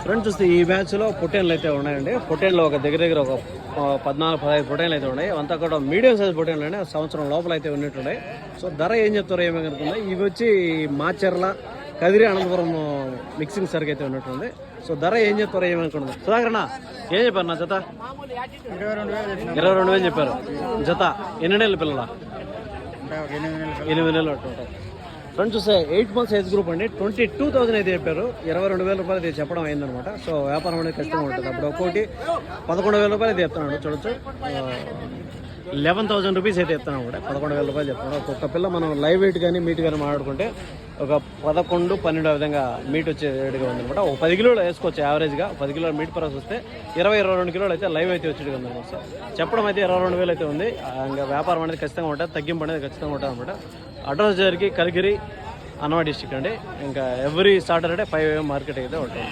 Friends చూస్తే ఈ మ్యాచ్లో పొట్టేన్లు అయితే ఉన్నాయండి. పొట్టేన్లు ఒక దగ్గర ఒక 14-15 పొట్టేన్లు అయితే ఉన్నాయి. అంతా కూడా మీడియం సైజ్ పొట్టేన్లు అండి. సంవత్సరం లోపల అయితే ఉన్నట్టున్నాయి. సో ధర ఏం చెప్తారో ఏమో కనుకుందా. ఇవి వచ్చి మాచర్ల కదిరి అనంతపురం మిక్సింగ్ సరికి అయితే ఉన్నట్టుంది. సో ధర ఏం చెప్తారో ఏమనుకున్నది. సుధాకరణ ఏం చెప్పారు నా జత? 22,000 చెప్పారు జత. ఎన్ని నెలల పిల్లల? 8 నెలలు అట్టుంటాయి. ఫ్రెండ్స్ చూస్తే 8 months ఏజ్ గ్రూప్ అండి. 22,000 అయితే చెప్పారు. 22,000 రూపాయలు అయితే చెప్పడం అయిందనమాట. సో వ్యాపారం అనేది ఖచ్చితంగా ఉంటుంది. అప్పుడు ఒక్కోటి 11,000 రూపాయలు అయితే చెప్తున్నాడు. చూడొచ్చు 11,000 రూపీస్ అయితే చెప్తున్నాం కూడా. 11,000 రూపాయలు చెప్తున్నాడు. ఒక్కొక్క పిల్ల మనం లైవ్ వెయిట్ కానీ మీట్ కానీ మాట్లాడుకుంటే ఒక 11-12 విధంగా మీట్ వచ్చే రేటుగా ఉందనమాట. ఒక 10 కిలోలు వేసుకోవచ్చు యావరేజ్గా. 10 కిలోల మీట్ పరాస్ వస్తే 20-22 కిలోలు అయితే లైవ్ అయితే వచ్చేట్టుగా ఉందన్నమాట. సో చెప్పడం అయితే 22,000 అయితే ఉంది. ఇంకా వ్యాపారం అనేది ఖచ్చితంగా ఉంటుంది. తగ్గింపు అనేది ఖచ్చితంగా ఉంటుంది అనమాట. అడ్రస్ జరిగి కలిగిరి అన్నమయ్య డిస్ట్రిక్ట్ అండి. ఇంకా ఎవ్రీ సాటర్డే 5 AM మార్కెట్ అయితే ఉంటుంది.